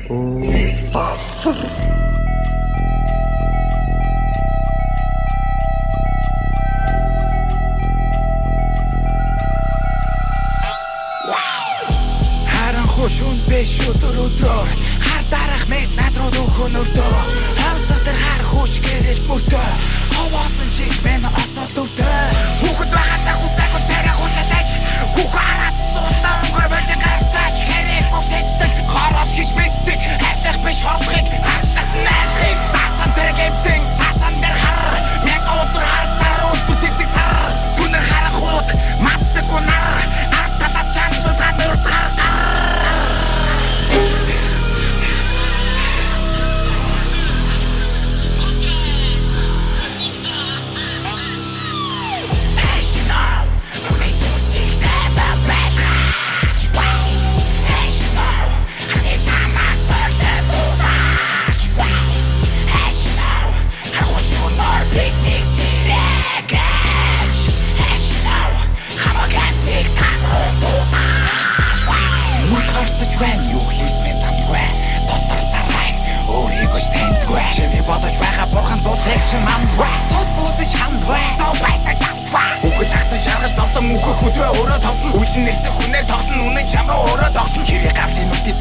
Хошун биш өдрөөр хар дарах мэд надрууд өгөнөрдөө хойс дотор хар хүч гэрэл мөртөө ховоосон чиг мэн осол дүртөө хүүхэд багасаа хүсээгүй тэрэ хүчэлж хүүхэ хараад суулсан өнгөр болон гартаач хэрэг гүсэддэг хорол хийж мэддэг хайрлах биш хорлохыг ташлах найхыг заасан тэр гэмтэн заасан дээр хар мянган өдөр хартаар өдөр тэзэг сар түнэр харахууд маддаг унар арталаас чан зүтган өрт хар бодож байгаа бурхан зулхийг чи мандвэ цус үзэж хандвэ зов байсаж амтвэ үхэл хагцаж жаргаж зовлон үхэх өдрөө өөрөө товлон үлэн нэрсэн хүнээр тоглон үнэн чам руу өөрөө тогсон хэрэг гавлын нүдий